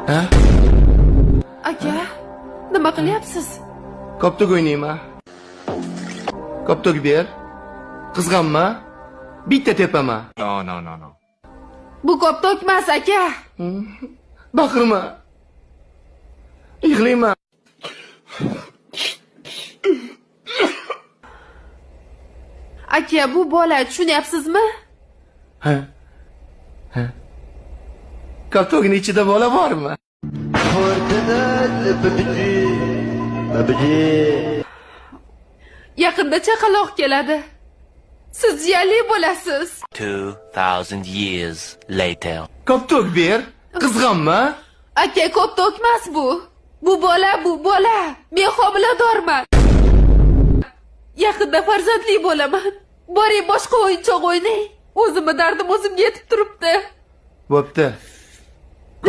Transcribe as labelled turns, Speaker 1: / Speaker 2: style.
Speaker 1: Ha?
Speaker 2: Aka, nima qilyapsiz?
Speaker 1: Koptok o'ynayman. Koptok ber. Qizg'anma. Bitta tepaman.
Speaker 3: No.
Speaker 2: Bu koptok emas, aka.
Speaker 1: Baqirma. Yig'layman.
Speaker 2: Aka, bu bola, tushunyapsizmi?
Speaker 1: Ha? Koptokning ichida bola bormi?
Speaker 2: Yaqinda chaqaloq keladi. Siz jiyali bo'lasiz.
Speaker 4: 2000 years later.
Speaker 1: Koptok ber. Qizg'anma.
Speaker 2: Aka, koptok emas bu. Bu bola. Men homiladorman. Yaqinda farzandli bo'laman. Boring boshqa o'yinchoq o'ynang. O'zimni dardim o'zimga yetib turibdi.
Speaker 1: Bo'pti.